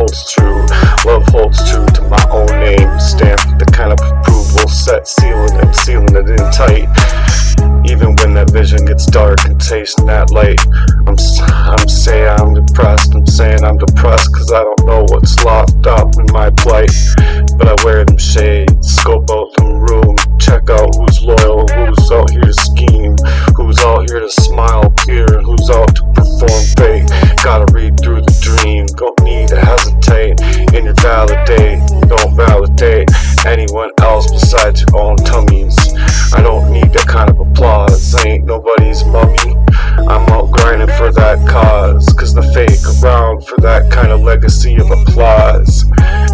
holds true. Love holds true to my own name. Stamped the kind of approval, set, sealing it in tight. Even when that vision gets dark and tasting that light, I'm saying I'm depressed. I'm saying I'm depressed cause I don't know what's locked up in my plight. But I wear them shades, scope out them room, check out who's loyal, who's out here to scheme, who's out here to smile clear, and who's out to perform fake. Gotta read through the dream, don't need to hesitate in your validate. Don't validate anyone else besides your own tummies. I don't need that kind of applause, I ain't nobody's mummy. I'm out grinding for that cause, cause the fake around for that kind of legacy of applause.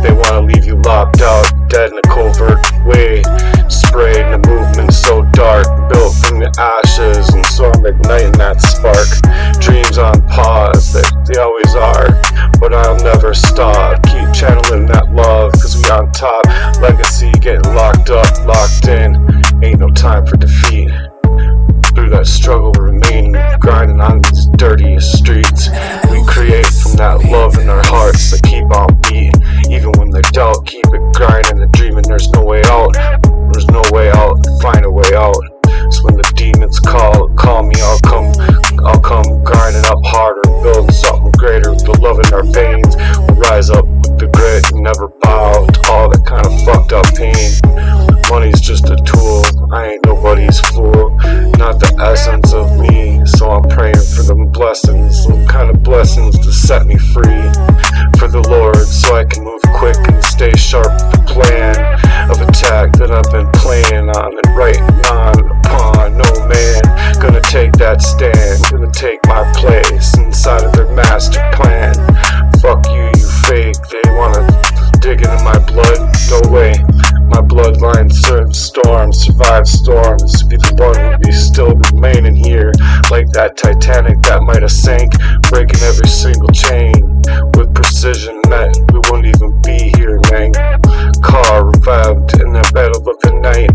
They wanna leave you locked out, dead in a covert way, sprayed in a movement so dark, built from the ashes, and so I'm igniting that spark. Dreams on pause, they always are, but I'll never stop. Keep channeling that love, cause we on top. Legacy getting locked up, locked in, ain't no time for defeat. Through that struggle remaining, grinding on these dirty streets, we create from that love in our hearts that keep on beating. Even when they're doubt, keep it grinding and dreaming there's no way out. There's no way out, find a way out. So when the demons call me, I'll come grinding up harder, building something greater with the love in our veins. We'll rise up with the grit and never bow to all that kind of fucked up pain. Money's just a tool, I ain't nobody's fool, not the essence of me. So I'm praying for them blessings, some kind of blessings to set me free for the Lord, so I can move quick and stay sharp with the plan of attack that I've been playing on and writing on upon. No man gonna take that stand, gonna take my place inside of their master plan. Fuck you, you fake, they wanna dig into my blood, no way. My bloodline served storms, survived storms. To be the one who be still remaining here, like that Titanic that might have sank, breaking every single chain with precision that we wouldn't even be here, man. Car revived in the battle of the night,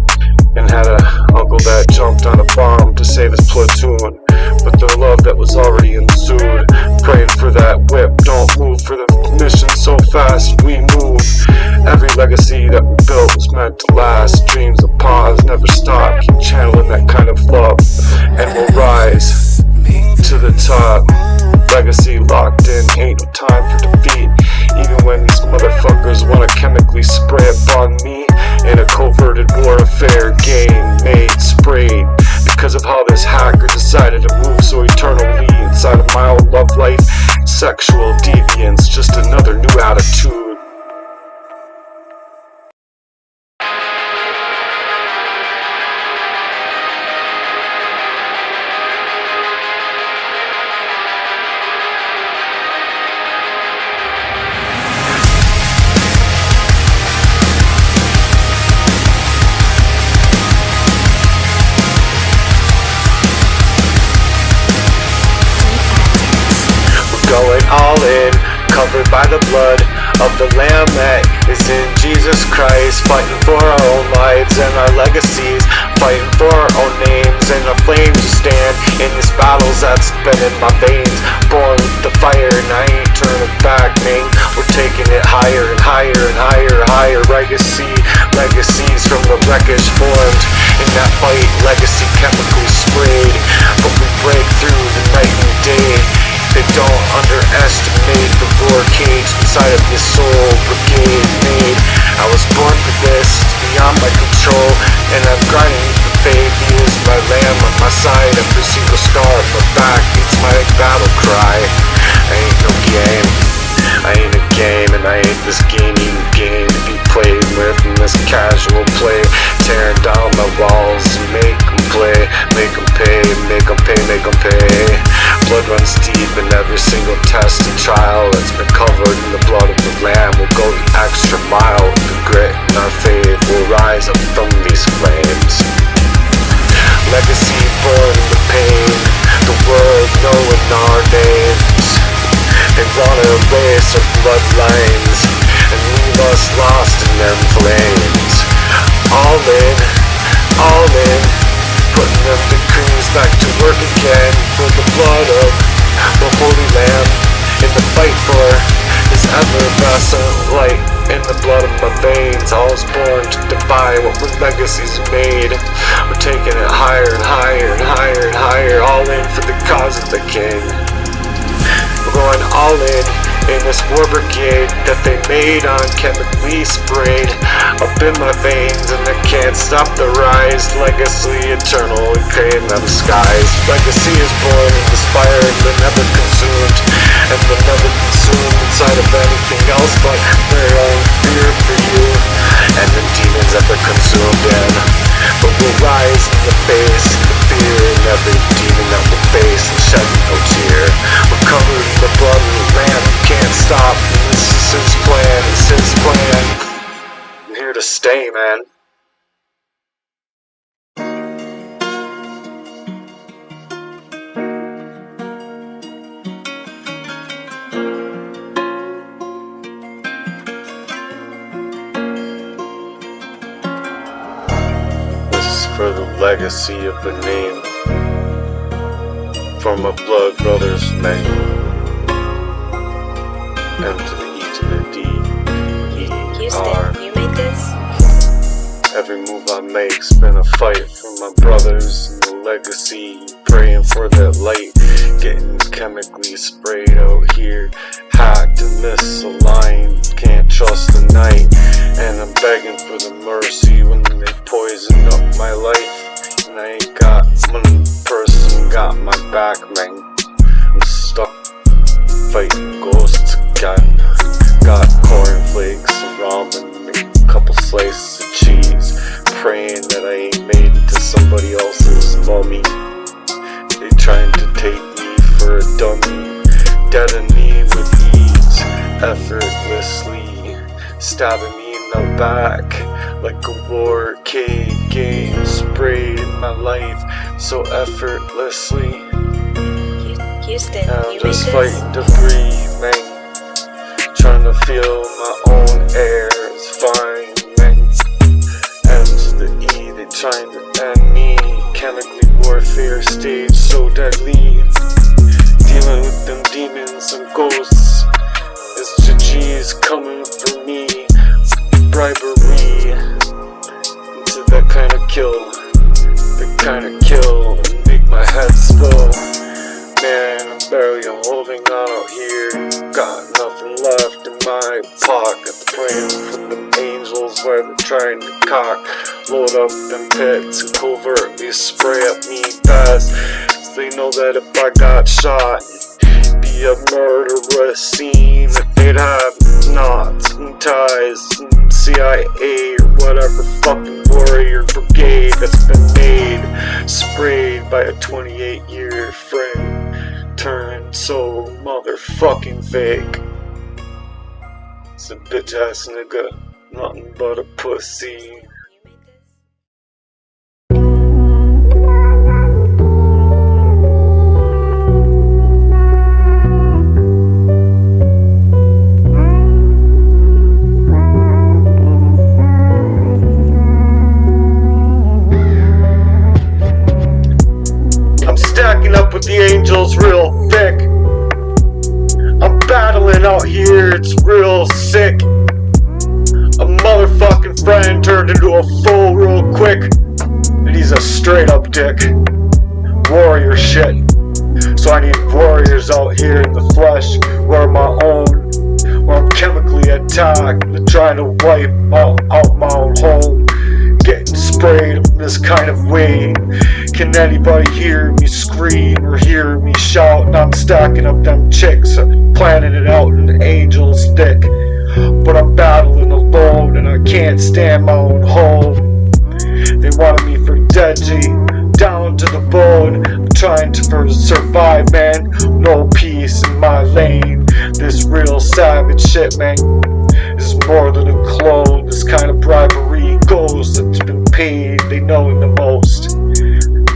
and had a uncle that jumped on a bomb to save his platoon. But the love that was already ensued, praying for that whip, don't move for the mission so fast we move. Every legacy that we built was meant to last. Dreams of pause, never stop. Keep channeling that kind of love, and we'll rise to the top. Legacy locked in, ain't no time for defeat. Even when these motherfuckers wanna chemically spray upon me in a coverted warfare game made, sprayed, because of how this hacker decided to move so eternally inside of my own love life. Sexual deviance, just another new attitude. Going all in, covered by the blood of the Lamb that is in Jesus Christ, fighting for our own lives and our legacies, fighting for our own names and our flames to stand in these battles that's been in my veins. Born with the fire and I ain't turning back, man. We're taking it higher and higher and higher, higher. Legacies from the wreckage formed in that fight, legacy chemically sprayed, but we break through the night and day. They don't underestimate the roar cage inside of this soul brigade made. I was born for this, beyond my control, and I'm grinding the faith. He is my lamb on my side, every single scar on my back, it's my battle cry. I ain't no game, I ain't a game, and I ain't this gaming game to be played with in this casual play. Tearing down my walls and make them play, make them pay, make them pay, make them pay. Blood runs deep in every single test and trial that's been covered in the blood of the Lamb. We'll go the extra mile with the grit in our faith. We'll rise up from these flames. Legacy born in the pain, the world knowing our names. They wanna erase our bloodlines and leave us lost in them flames. All in, putting them decrees back to work again for the blood of the Holy Lamb in the fight for this effervescent light in the blood of my veins. I was born to defy what my legacy's made. We're taking it higher and higher and higher and higher, all in for the cause of the king. We're going all in this war brigade that they made on chemically sprayed up in my veins, and I can't stop the rise. Legacy eternal, we crave out the skies. Legacy is born and inspired, but never consumed, and will never consumed inside of anything else but their own fear for you and the demons that they're consumed in. But we'll rise in the face of the fear in every demon that we'll face and shed no tear. We're covered in the blood of the Lamb, we can't stop. This is his plan, it's his plan. I'm here to stay, man. For the legacy of the name, for my blood brothers men, M to the E to the D, Houston, you made this? Every move I make's been a fight for my brothers and the legacy, praying for that light, getting chemically sprayed out here, hacked and misaligned, can't trust the night, and I'm begging for the mercy when they poisoned up my life, and I ain't got one person got my back, man. I'm stuck fighting ghosts again. Got cornflakes and ramen, a couple slices of cheese, praying that I ain't made it to somebody else's mummy. They trying to take me for a dummy, deaden me with ease, effortlessly, stabbing me in the back like a war arcade game, sprayed in my life so effortlessly. Houston, I'm you just made fighting to breathe, man. Trying to feel my own air is fine, man. M to the E, they trying to end me. Chemically warfare stage so deadly. Dealing with them demons and ghosts. It's GG's coming for me. Bribery into that kind of kill. The kind of kill make my head spill. Man, I'm barely holding on out here. Got nothing left in my pocket. Praying for them angels where they're trying to cock. Load up them pits and covertly spray at me fast. So they know that if I got shot, it'd be a murderous scene. That they'd have knots and ties and CIA or whatever fucking warrior brigade that's been made, sprayed by a 28-year friend, turned so motherfucking fake. It's a bitch ass nigga, nothing but a pussy. Stacking up with the angels real thick. I'm battling out here, it's real sick. A motherfucking friend turned into a foe real quick. And he's a straight up dick. Warrior shit. So I need warriors out here in the flesh, where my own, where I'm chemically attacked, and trying to wipe out my own home. Getting sprayed in this kind of way. Can anybody hear me scream or hear me shout? And I'm stacking up them chicks, planning it out in the angel's thick. But I'm battling alone and I can't stand my own home. They wanted me for dead G, down to the bone. I'm trying to survive, man. No peace in my lane. This real savage shit, man, is more than a clone. This kind of bribery goes that's been paid, they know the most.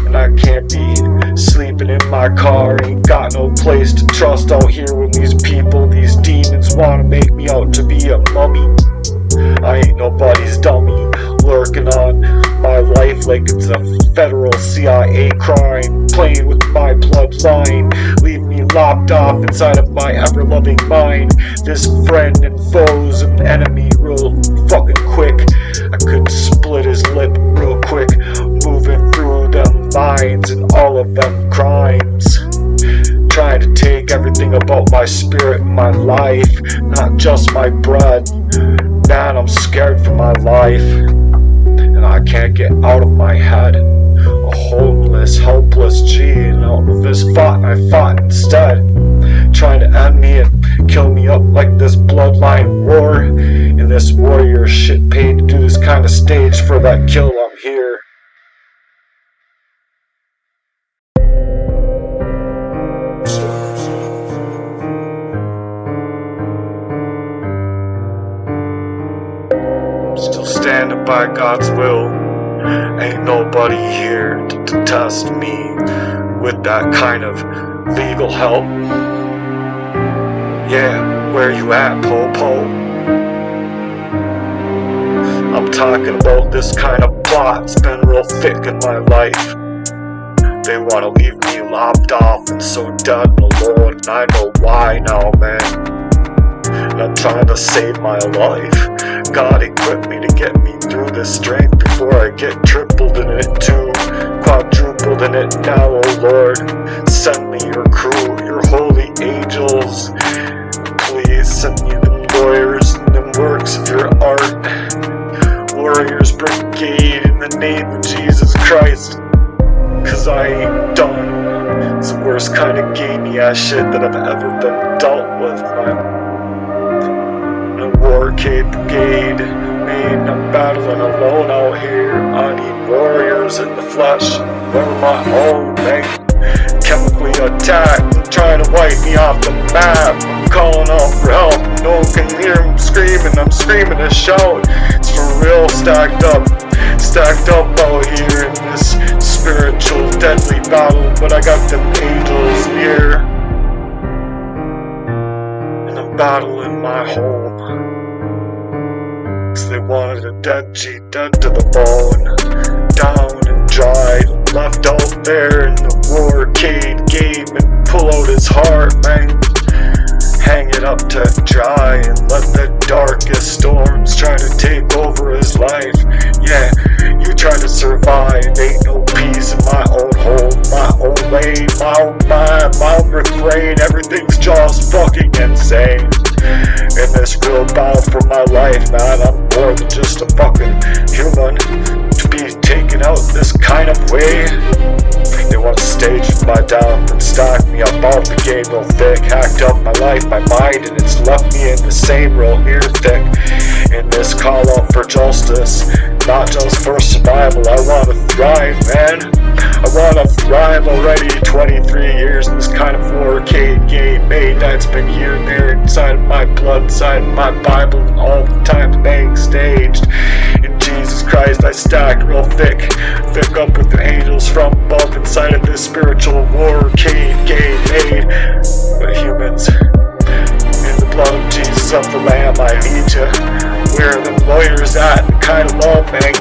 And I can't be sleeping in my car, ain't got no place to trust out here when these people, these demons wanna make me out to be a mummy. I ain't nobody's dummy, lurking on my life like it's a federal CIA crime, playing with my bloodline, leave me lopped off inside of my ever-loving mind. This friend and foes and enemy real fucking quick. I could split his lip real quick, moving through them lines and all of them crimes. Trying to take everything about my spirit and my life, not just my bread. Man, I'm scared for my life, and I can't get out of my head. A homeless, helpless G, and out of this fight I fought instead. Trying to end me and kill me up like this bloodline war. And this warrior shit paid to do this kind of stage for that kill, I'm here. Still standing by God's will. Ain't nobody here to test me with that kind of legal help. Yeah, where you at, Po-Po? I'm talking about this kind of plot's been real thick in my life. They wanna leave me lopped off and so dead and alone, and I know why now, man. And I'm trying to save my life. God equipped me to get me through this strength before I get tripled in it too, quadrupled in it now, oh Lord. Send me your crew, your holy angels. Please send me them lawyers and them works of your art. Warriors Brigade in the name of Jesus Christ. Cause I ain't done. It's the worst kind of gamey ass shit that I've ever been dealt with, man. Warcade Brigade, man, I'm battling alone out here. I need warriors in the flesh, we're my own, man. Chemically attacked, trying to wipe me off the map. I'm calling out for help, no one can hear me screaming. I'm screaming and shouting, it's for real, stacked up out here in this spiritual deadly battle. But I got them angels near, and I'm battling my home. Cause they wanted a dead G, dead to the bone, down and dried, left out there in the warcade game, and pull out his heart, man. Hang it up to dry and let the darkest storms try to take over his life. Yeah, you try to survive, ain't no peace in my own home, my own lane, my own mind, my own refrain. Everything's just fucking insane. In this real battle for my life, man, I'm more than just a fucking human to be taken out this kind of way. They want to stage my down and stack me up off the game real thick, hacked up my life, my mind, and it's left me in the same real ear thick. In this call out for justice, not just for survival. I want to thrive, man. I want to thrive already. 23 years in this kind of warcade game, made that's been here and there inside of my blood, inside of my Bible, and all the times being staged. In Jesus Christ, I stacked real thick up with the angels from above inside of this spiritual warcade game made. But humans, in the blood of Jesus of the Lamb, I lead you. Where are the lawyers at? The kind of love, man.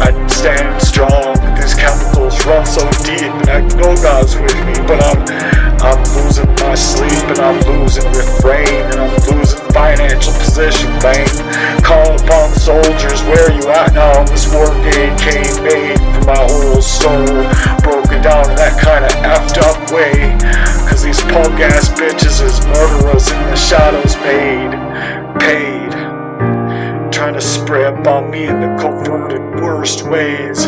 I'm standing strong. These chemicals run so deep, and I know God's with me. But I'm losing my sleep, and I'm losing refrain, and I'm losing financial position, man. Call upon soldiers, where you at now? This warcade came made for my whole soul, broken down in that kind of effed up way. Cause these punk ass bitches is murderers in the shadows paid. Trying to spray up on me in the covert and worst ways,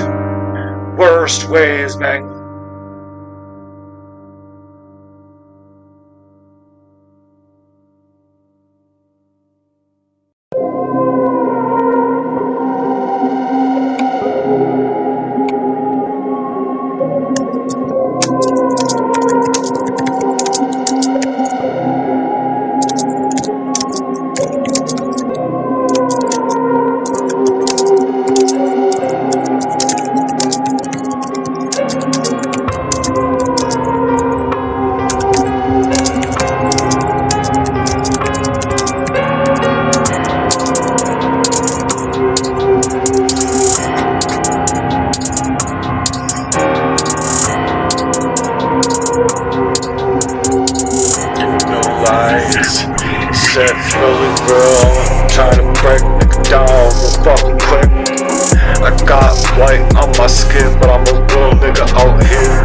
man. It's really real. I'm trying to break it down real fucking quick. I got white on my skin, but I'm a real nigga out here.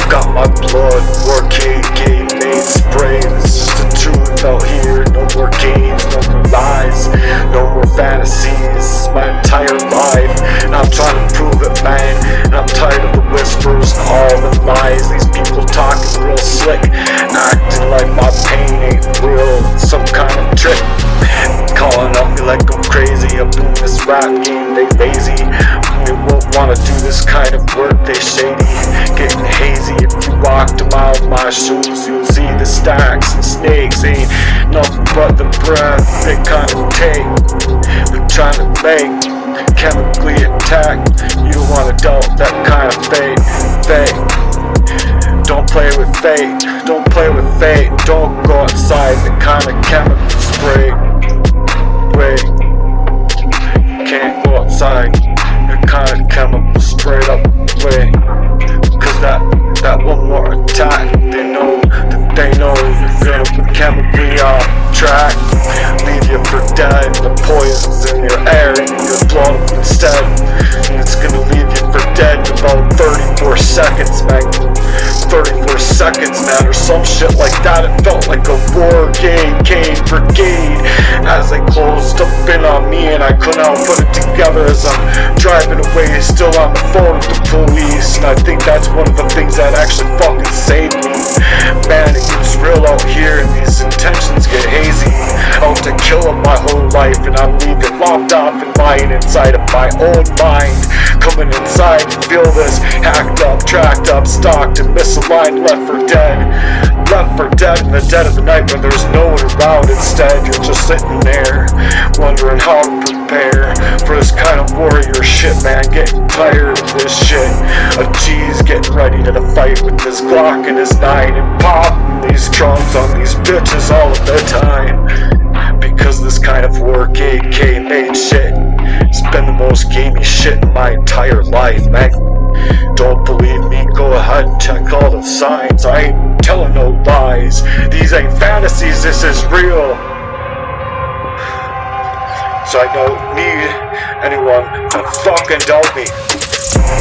Got my blood, war KK made spray. This is the truth out here. No more games, no more lies, no more fantasies. This is my entire life, and I'm trying to prove it, man. And I'm tired of the whispers and all the lies. These people talking real slick, acting like my pain ain't real. It's some kind of trick, calling up me like I'm crazy. Up in this rap game, they lazy. They won't wanna do this kind of work, they shady, getting hazy. If you walked a mile in my shoes, you'll see the stacks and snakes ain't nothing but the breath they kinda take. They're trying to make chemically attack. You don't wanna doubt that kind of fate. Don't play with fate, don't play with fate. Don't go outside the kind of chemical spray. Wait, can't go outside the kind of chemical straight up way. Cause that one more attack, they know you're gonna be chemically off track. Leave you for dead, the poison's in your air and you're blown up instead. And it's gonna leave you for dead in about 34 seconds, man. 34 seconds, man, or some shit like that. It felt like a war game, came brigade, as they closed up in on me, and I couldn't help put it together as I'm driving away, still on the phone with the police. And I think that's one of the things that actually fucking saved me. Man, it gets real out here, and these intentions get hazy. Out to kill up my whole life, and I'm leaving locked off and lying inside of my own mind. Coming inside and feel this hacked up, tracked up, stalked and misaligned, left for dead. Left for dead in the dead of the night when there's no one around. Instead, you're just sitting there, wondering how to prepare for this kind of warrior shit, man. Getting tired of this shit. A G's getting ready to fight with this Glock and his 9 and popping these drums on these bitches all of the time. Because this kind of war KK made shit, it's been the most gamey shit in my entire life, man. Don't believe me? Go ahead and check all the signs. I ain't telling no lies. These ain't fantasies, this is real. So I don't need anyone to fucking doubt me.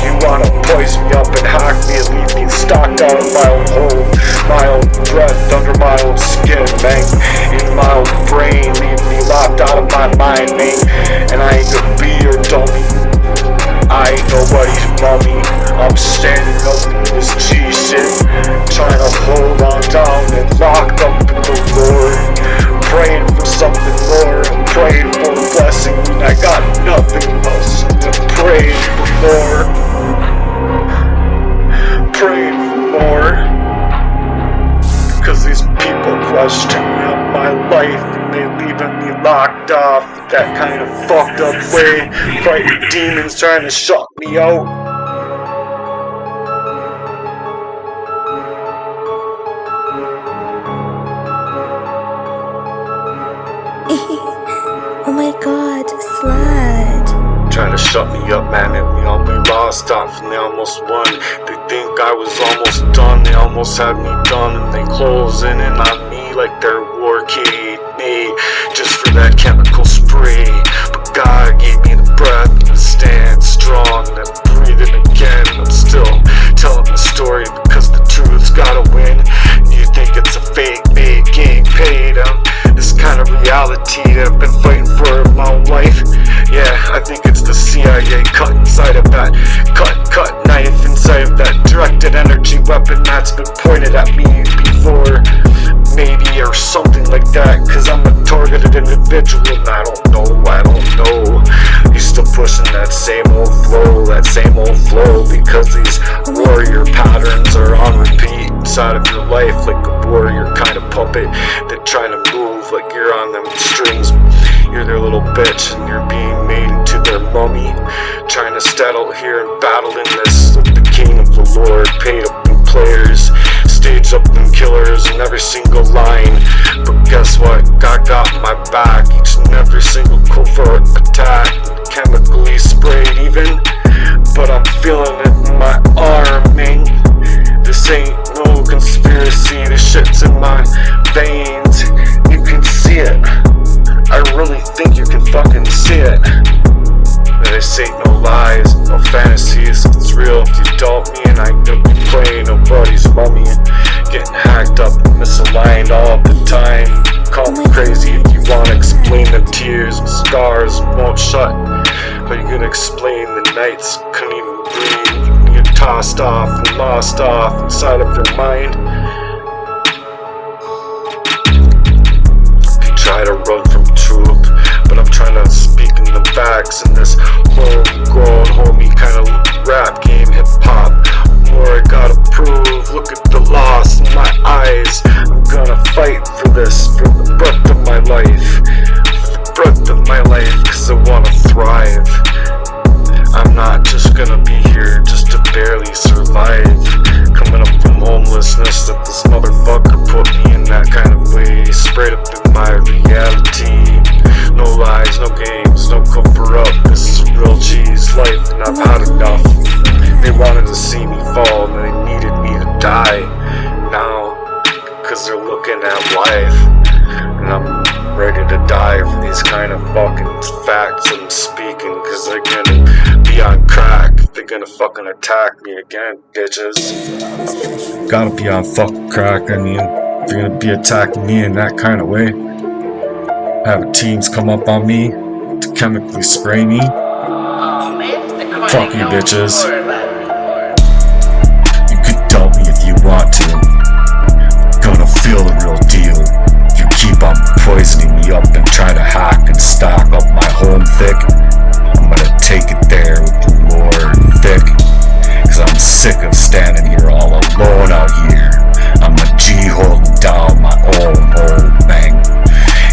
You wanna poison me up and hack me and leave me stocked out of my own hole, my own breath under my own skin, man. In my own brain, leave me locked out of my mind, man. And I ain't gonna be your dummy. I ain't nobody's mummy. I'm standing up in this G shit, trying to hold on down and locked up in the Lord, praying for something more, praying for a blessing when I got nothing else to pray for more. Praying for more, because these people questioning up my life and they leaving me locked off that kind of fucked up way, fighting demons trying to shut me out. Oh my god, Slud. Trying to shut me up, man, and we only lost off and they almost won. They think I was almost done, they almost had me done, and they closing in on me like they're war kid me, just for that chemical spray. But God gave me the breath to stand strong and breathing again. I'm still telling the story because the truth's gotta win. You think it's a fake made game paid? This kind of reality that I've been fighting for in my own life. Yeah, I think it's the CIA cut inside of that cut knife inside of that directed energy weapon that's been pointed at me before, maybe, or something like that. Cause I'm a targeted individual and I don't know. He's still pushing that same old flow, because these warrior patterns are on repeat inside of your life, like a warrior kind of puppet that trying to move like you're on them strings. You're their little bitch and you're being made into their mummy, trying to stand out here and battle in this like the king of the Lord, paid up in players, stage up in killers in every single line. But guess what? God got my back each and every single covert attack, chemically sprayed even, but I'm feeling it in my arm, man. This ain't no conspiracy, this shit's in my veins, you can see it. think you can fucking see it? That I say no lies, no fantasies. If it's real, if you doubt me, and I ain't gonna be playing nobody's mummy. Getting hacked up, misaligned all the time. Call me crazy if you wanna explain the tears. Scars won't shut, but you're gonna explain the nights. Couldn't even breathe. You get tossed off and lost off inside of your mind. You try to run from truth, but I'm trying to speak in the facts in this homegrown, homie kind of rap game, hip hop. More I gotta prove. Look at the loss in my eyes. I'm gonna fight for this, for the breath of my life, for the breath of my life, cause I wanna thrive. I'm not just gonna be here just to barely survive. Coming up from homelessness, that this motherfucker put me in that kind of way. Sprayed up in my reality. No lies, no games, no cover up. This is real G's life, and I've had enough. They wanted to see me fall, and they needed me to die now, cause they're looking at life, and I'm ready to die for these kind of fucking facts I'm speaking, cause they're gonna be on crack. They're gonna fucking attack me again, bitches. Gotta be on fucking crack. I mean, if you're gonna be attacking me in that kind of way, have teams come up on me to chemically spray me. Fuck you, bitches. You can doubt me if you want to. Gonna feel the real deal. You keep on poisoning me up and try to hack and stock up my home thick. I'm gonna take it there with the Lord thick. Cause I'm sick of standing here all alone out here. I'm a G holding down my own whole thing.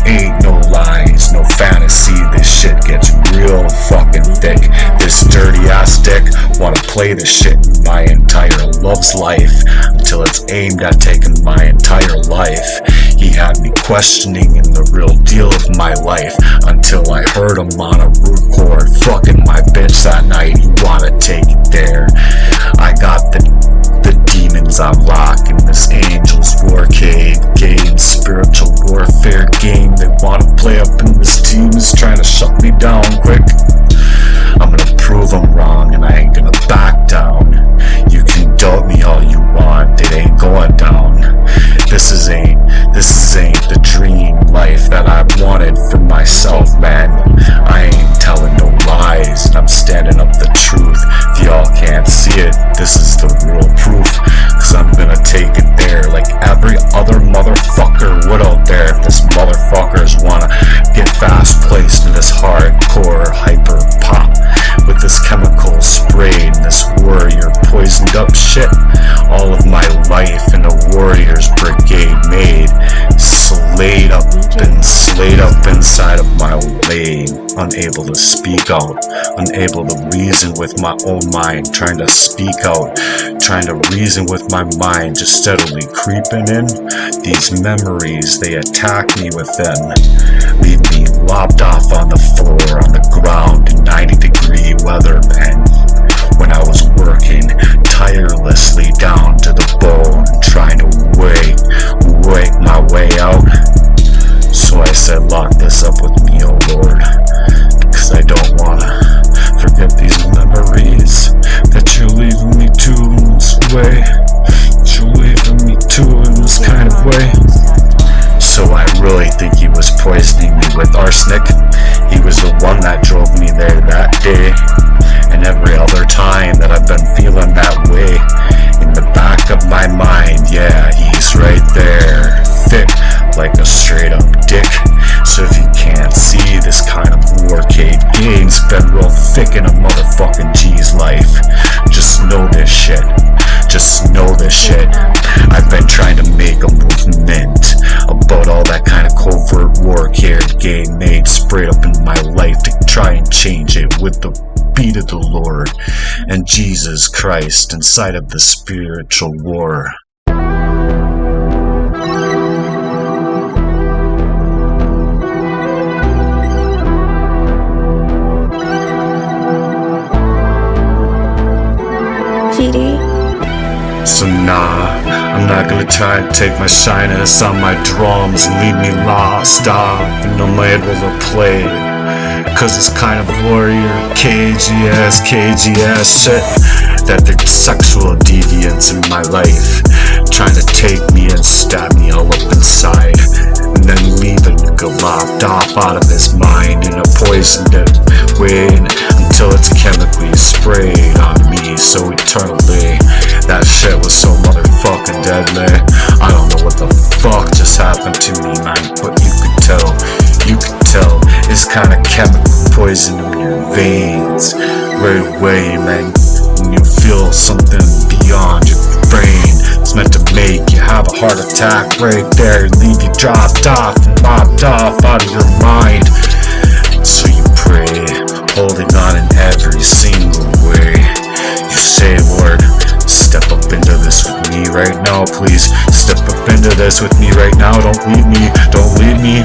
Ain't no lies, no fantasy, this shit gets real fucking thick. This dirty ass dick wanna play this shit in my entire love's life, until it's aimed at taking my entire life. He had me questioning in the real deal of my life, until I heard him on a root cord fucking my bitch that night. He wanna take it there. I got the demons I lock in this angel's warcade game, spiritual warfare game. They wanna play up in this team is trying to shut me down quick. I'm gonna prove them wrong, and I ain't gonna back down. You can doubt me all you want, it ain't going down. This ain't the dream life that I wanted for myself, man. I ain't telling no lies, and I'm standing up the truth. If y'all can't see it, this is the real proof. Cause I'm gonna take it there like every other motherfucker would out there. If this motherfuckers wanna get fast placed in this hardcore hyper pop with this chemical sprayed and this warrior poisoned up shit. All of my life in a warrior's brigade made, slayed up inside of my lane, unable to speak out, unable to reason with my own mind, trying to speak out, trying to reason with my mind, just steadily creeping in. These memories, they attack me within, leave me lopped off on the floor, on the ground in 90-degree weather, man. When I was working tirelessly down to the bone, trying to wake my way out. So I said, lock this up with me, oh Lord, because I don't wanna forget these memories that you're leaving me to in this way, that you're leaving me to in this kind of way. So I really think he was poisoning me with arsenic. He was the one that drove me there that day, and every other time that I've been feeling that way. In the back of my mind, yeah, he's right there, thick like a straight up dick. So if you can't see, this kind of warcade game's been real thick in a motherfucking G's life. Just know this shit. Just know this shit. I've been trying to make a movement about all that kind of covert warcade game made sprayed up in my life to try and change it with the beat of the Lord and Jesus Christ inside of the spiritual war. So nah, I'm I'm not gonna try and take my shyness on my drums and leave me lost off and unable to play. Cause it's kind of warrior, cagey ass shit. That they're sexual deviants in my life, trying to take me and stab me all up inside, and then leave a nigga locked off out of his mind in a poisoned way until it's chemically sprayed on me so eternally. That shit was so motherfucking deadly. I don't know what the fuck just happened to me, man, but you could tell it's kinda chemical poison in your veins right away, man. And you feel something beyond your brain. It's meant to make you have a heart attack right there, leave you dropped off and mopped off out of your mind. So you pray, holding on in every single way. You say, Lord, step up into this with me right now, please. Step up into this with me right now. Don't leave me. Don't leave me.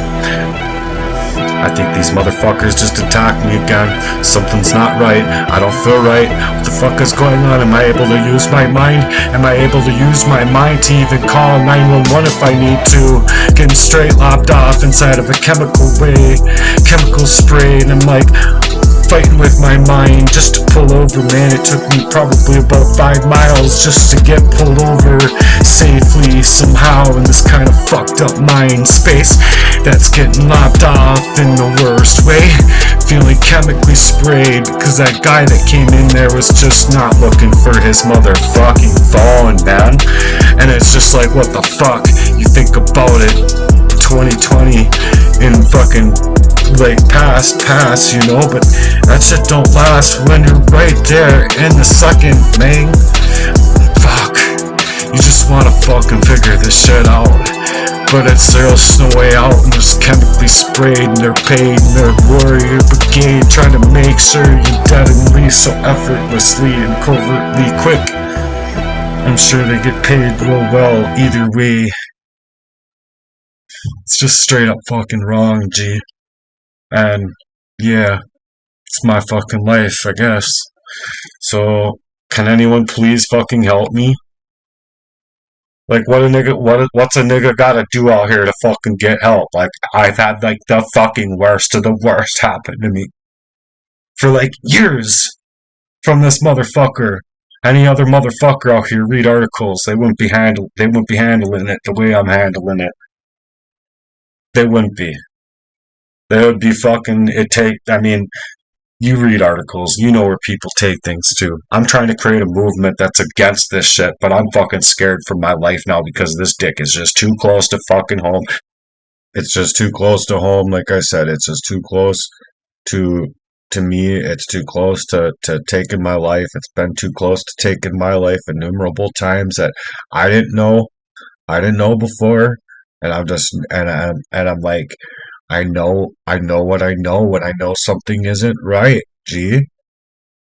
I think these motherfuckers just attacked me again. Something's not right. I don't feel right. What the fuck is going on? Am I able to use my mind? Am I able to use my mind to even call 911 if I need to? Getting straight lopped off inside of a chemical way. Chemical spray, and I'm like fighting with my mind just to pull over, man. It took me probably about 5 miles just to get pulled over safely somehow in this kind of fucked up mind space that's getting lopped off in the worst way, feeling chemically sprayed because that guy that came in there was just not looking for his motherfucking phone, man. And it's just like, what the fuck? You think about it, 2020 in fucking like past, you know, but that shit don't last when you're right there in the second, man. Fuck. You just wanna fucking figure this shit out. But it's there's no way out, and it's chemically sprayed, and they're paid, and they're warrior brigade trying to make sure you're dead and leave so effortlessly and covertly quick. I'm sure they get paid real well either way. It's just straight up fucking wrong, G. And yeah, it's my fucking life, I guess. So can anyone please fucking help me? Like, what's a nigga gotta do out here to fucking get help? Like, I've had like the fucking worst of the worst happen to me for like years from this motherfucker. Any other motherfucker out here read articles, they wouldn't be handling it the way I'm handling it. They wouldn't be. They would be fucking, you read articles, you know where people take things to. I'm trying to create a movement that's against this shit, but I'm fucking scared for my life now because this dick is just too close to fucking home. It's just too close to home, like I said, it's just too close to me, it's too close to taking my life. It's been too close to taking my life innumerable times that I didn't know before, and I'm like, I know what I know when I know something isn't right. Gee,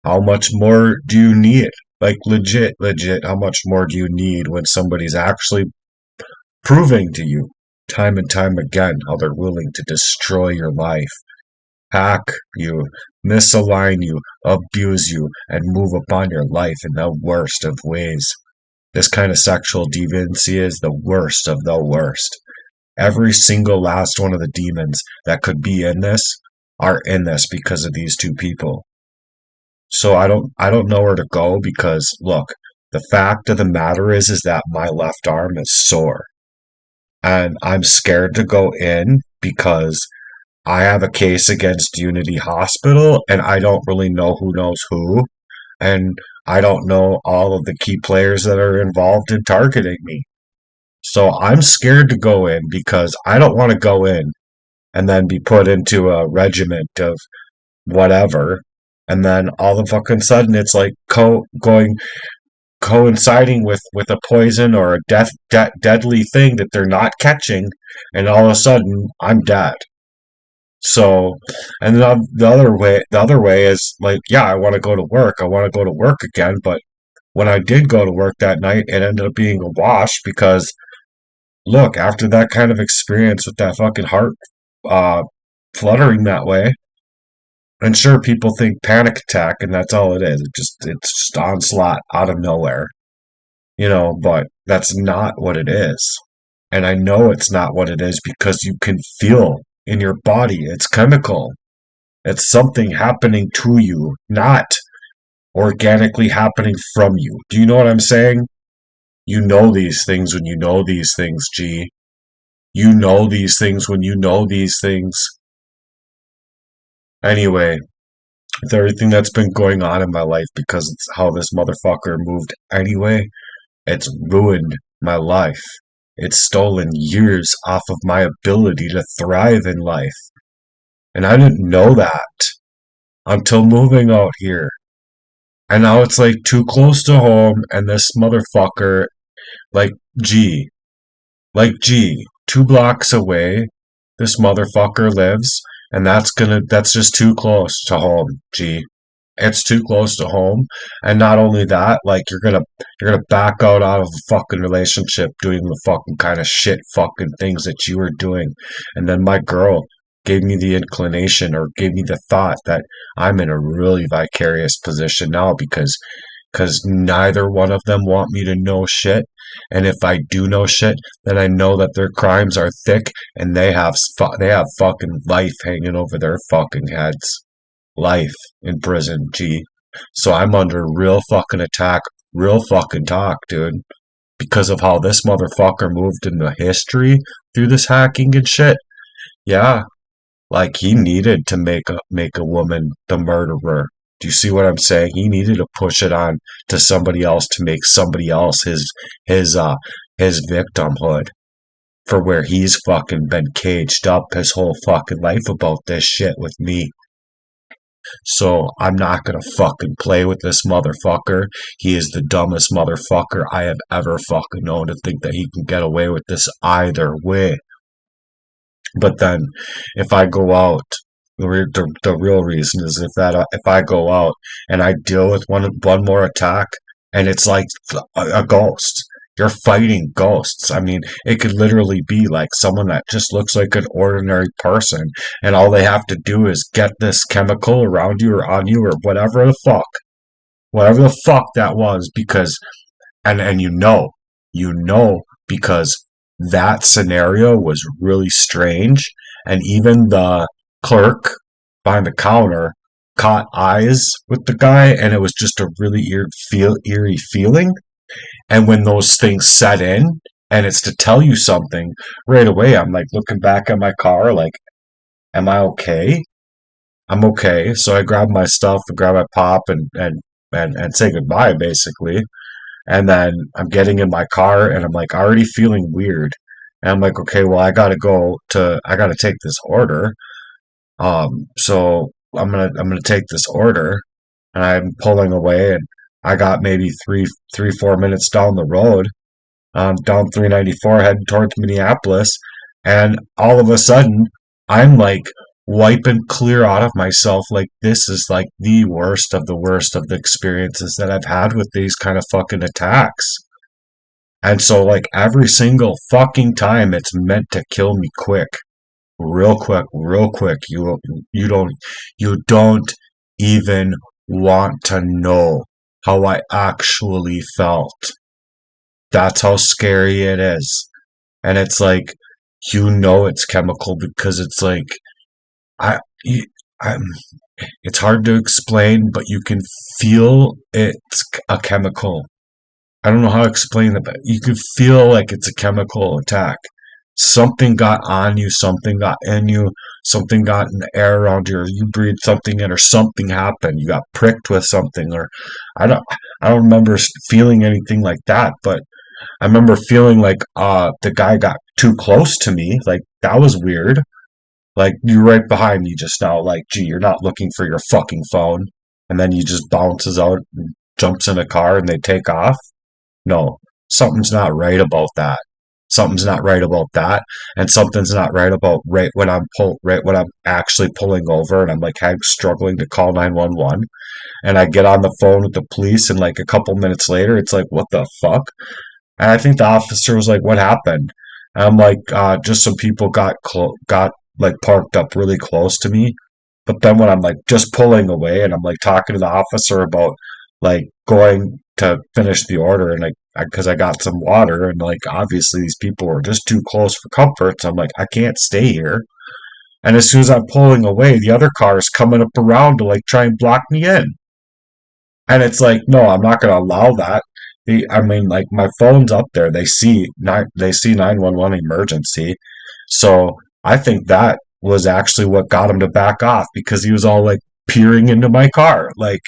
how much more do you need? Like legit, how much more do you need when somebody's actually proving to you time and time again how they're willing to destroy your life, hack you, misalign you, abuse you, and move upon your life in the worst of ways? This kind of sexual deviancy is the worst of the worst. Every single last one of the demons that could be in this are in this because of these two people. So I don't know where to go because look, the fact of the matter is that my left arm is sore. And I'm scared to go in because I have a case against Unity Hospital and I don't really know who knows who. And I don't know all of the key players that are involved in targeting me. So I'm scared to go in because I don't want to go in and then be put into a regiment of whatever. And then all of a fucking sudden it's like coinciding with a poison or a deadly thing that they're not catching. And all of a sudden I'm dead. So, and then the other way is like, yeah, I want to go to work. I want to go to work again. But when I did go to work that night, it ended up being a wash because look, after that kind of experience with that fucking heart fluttering that way, and sure, people think panic attack, and that's all it is. It's just onslaught out of nowhere, you know. But That's not what it is. And I know it's not what it is because you can feel in your body. It's chemical. It's something happening to you, not organically happening from you. Do you know what I'm saying? You know these things when you know these things, G. You know these things when you know these things. Anyway, with everything that's been going on in my life because it's how this motherfucker moved anyway, it's ruined my life. It's stolen years off of my ability to thrive in life. And I didn't know that until moving out here. And now it's like too close to home, and this motherfucker, like, G, G, 2 blocks away, this motherfucker lives, and that's just too close to home, G. It's too close to home, and not only that, like you're gonna back out of a fucking relationship doing the fucking kind of shit fucking things that you were doing, and then my girl gave me the inclination or gave me the thought that I'm in a really vicarious position now because neither one of them want me to know shit, and if I do know shit, then I know that their crimes are thick and they have fucking life hanging over their fucking heads. Life in prison, G. So I'm under real fucking attack, real fucking talk, dude. Because of how this motherfucker moved into history through this hacking and shit. Yeah, like he needed to make a woman the murderer. Do you see what I'm saying? He needed to push it on to somebody else to make somebody else his victimhood for where he's fucking been caged up his whole fucking life about this shit with me. So I'm not gonna fucking play with this motherfucker. He is the dumbest motherfucker I have ever fucking known to think that he can get away with this either way. But then, if I go out, the real reason is if I go out and I deal with one more attack, and it's like a ghost. You're fighting ghosts. I mean, it could literally be like someone that just looks like an ordinary person, and all they have to do is get this chemical around you or on you or whatever the fuck that was, because and you know because that scenario was really strange, and even the clerk behind the counter caught eyes with the guy, and it was just a really eerie feeling. And when those things set in, and it's to tell you something right away, I'm like looking back at my car, like, am I okay? I'm okay. So I grab my stuff, and grab my pop, and say goodbye, basically. And then I'm getting in my car and I'm like already feeling weird. And I'm like, okay, well, I gotta take this order. So I'm gonna take this order, and I'm pulling away, and I got maybe 4 minutes down the road, down 394 heading towards Minneapolis, and all of a sudden I'm like wiping clear out of myself, like this is like the worst of the experiences that I've had with these kind of fucking attacks. And so like every single fucking time it's meant to kill me quick. Real quick, real quick. You you don't even want to know how I actually felt. That's how scary it is. And it's like, it's chemical because it's like, I, y- I'm, it's hard to explain, but you can feel it's a chemical. I don't know how to explain it, but you can feel like it's a chemical attack. Something got on you, something got in you, something got in the air around you, or you breathed something in, or something happened. You got pricked with something, or I don't, I don't remember feeling anything like that, but I remember feeling like the guy got too close to me. Like that was weird. Like you're right behind me just now. Like, gee, you're not looking for your fucking phone, and then he just bounces out and jumps in a car and they take off. No, something's not right about that. Something's not right about that, and something's not right about right when I'm actually pulling over and I'm like struggling to call 911, and I get on the phone with the police, and like a couple minutes later, it's like, what the fuck? And I think the officer was like, "What happened?" And I'm like, "Just some people got like parked up really close to me." But then when I'm like just pulling away and I'm like talking to the officer about like going to finish the order, and like because I got some water, and like obviously these people were just too close for comfort. So I'm like, I can't stay here. And as soon as I'm pulling away, the other car is coming up around to like try and block me in. And it's like, no, I'm not going to allow that. I mean, like my phone's up there. They see 911 emergency. So I think that was actually what got him to back off because he was all like peering into my car, like.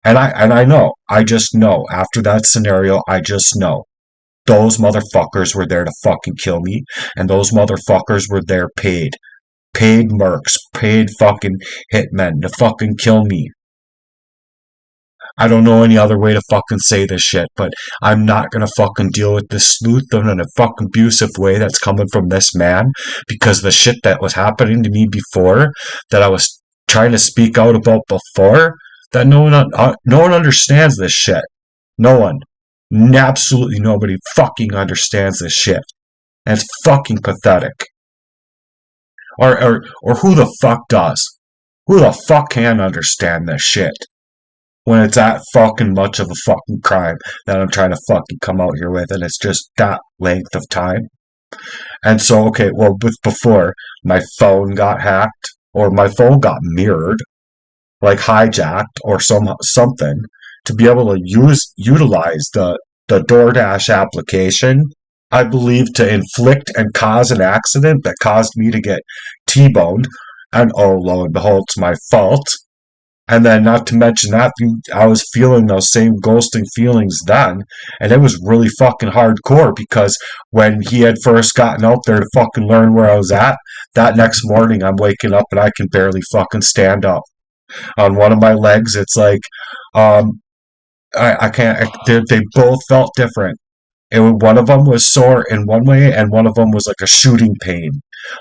And I know, I just know after that scenario, I just know those motherfuckers were there to fucking kill me, and those motherfuckers were there paid mercs, paid fucking hitmen to fucking kill me. I don't know any other way to fucking say this shit, but I'm not gonna fucking deal with this sleuth in a fucking abusive way that's coming from this man because the shit that was happening to me before, that I was trying to speak out about before, that no one understands this shit. No one. Absolutely nobody fucking understands this shit. And it's fucking pathetic. Or who the fuck does? Who the fuck can understand this shit? When it's that fucking much of a fucking crime that I'm trying to fucking come out here with, and it's just that length of time. And so, okay, well, before my phone got hacked, or my phone got mirrored, like hijacked, or something, to be able to utilize the DoorDash application, I believe, to inflict and cause an accident that caused me to get T-boned, and oh, lo and behold, it's my fault. And then, not to mention that, I was feeling those same ghosting feelings then, and it was really fucking hardcore because when he had first gotten out there to fucking learn where I was at, that next morning I'm waking up and I can barely fucking stand up. On one of my legs, it's like, um, I can't, they both felt different. One of them was sore in one way, and one of them was like a shooting pain.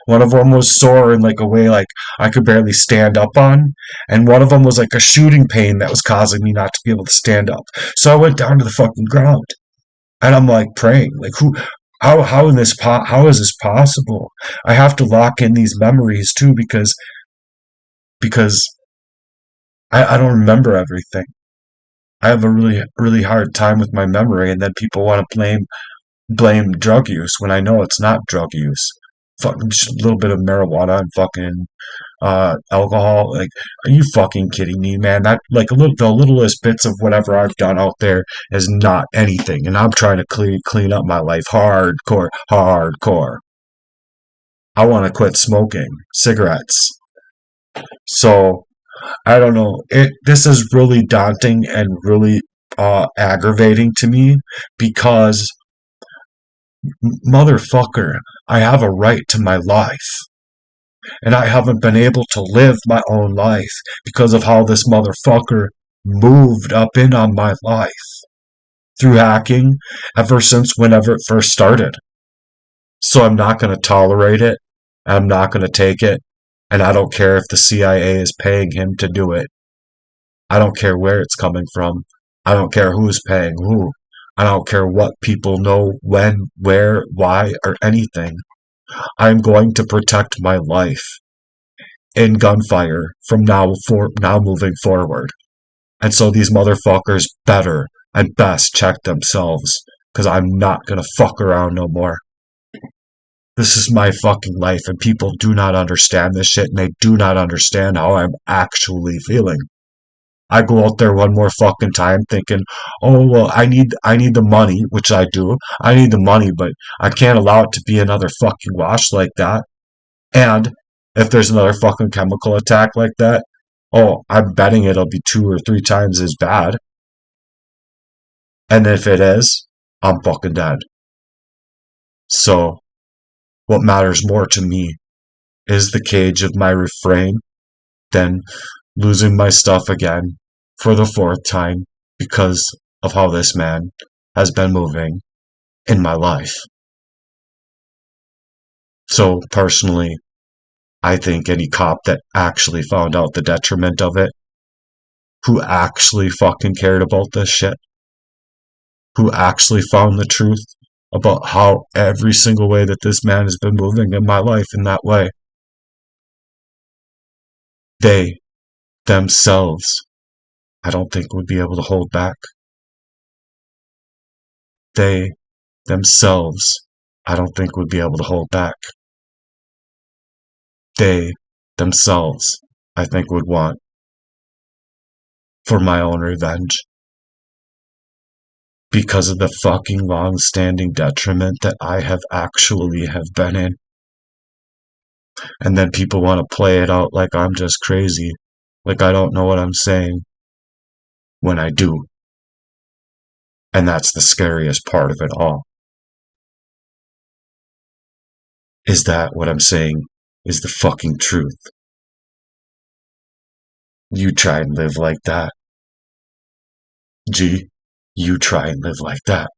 One of them was sore in like a way like I could barely stand up on, and one of them was like a shooting pain that was causing me not to be able to stand up. So I went down to the fucking ground, and I'm like praying, like how is this possible? I have to lock in these memories too because I don't remember everything. I have a really hard time with my memory, and then people want to blame drug use when I know it's not drug use. Fucking just a little bit of marijuana and fucking alcohol. Like, are you fucking kidding me, man? That like the littlest bits of whatever I've done out there is not anything, and I'm trying to clean up my life hardcore, hardcore. I want to quit smoking cigarettes. So I don't know. This is really daunting and really aggravating to me because motherfucker, I have a right to my life. And I haven't been able to live my own life because of how this motherfucker moved up in on my life through hacking ever since whenever it first started. So I'm not going to tolerate it. I'm not going to take it. And I don't care if the CIA is paying him to do it. I don't care where it's coming from. I don't care who's paying who. I don't care what people know, when, where, why, or anything. I'm going to protect my life in gunfire from now moving forward. And so these motherfuckers better and best check themselves, because I'm not gonna fuck around no more. This is my fucking life, and people do not understand this shit, and they do not understand how I'm actually feeling. I go out there one more fucking time thinking, oh well, I need the money, which I do. I need the money, but I can't allow it to be another fucking wash like that. And if there's another fucking chemical attack like that, oh, I'm betting it'll be 2 or 3 times as bad. And if it is, I'm fucking dead. So, what matters more to me is the cage of my refrain than losing my stuff again for the 4th time because of how this man has been moving in my life. So, personally, I think any cop that actually found out the detriment of it, who actually fucking cared about this shit, who actually found the truth about how every single way that this man has been moving in my life in that way, they themselves, I don't think would be able to hold back. they themselves, I don't think would be able to hold back. They themselves, I think, would want for my own revenge. Because of the fucking long-standing detriment that I have been in. And then people want to play it out like I'm just crazy, like I don't know what I'm saying, when I do. And that's the scariest part of it all. Is that what I'm saying is the fucking truth? You try and live like that. G, you try and live like that.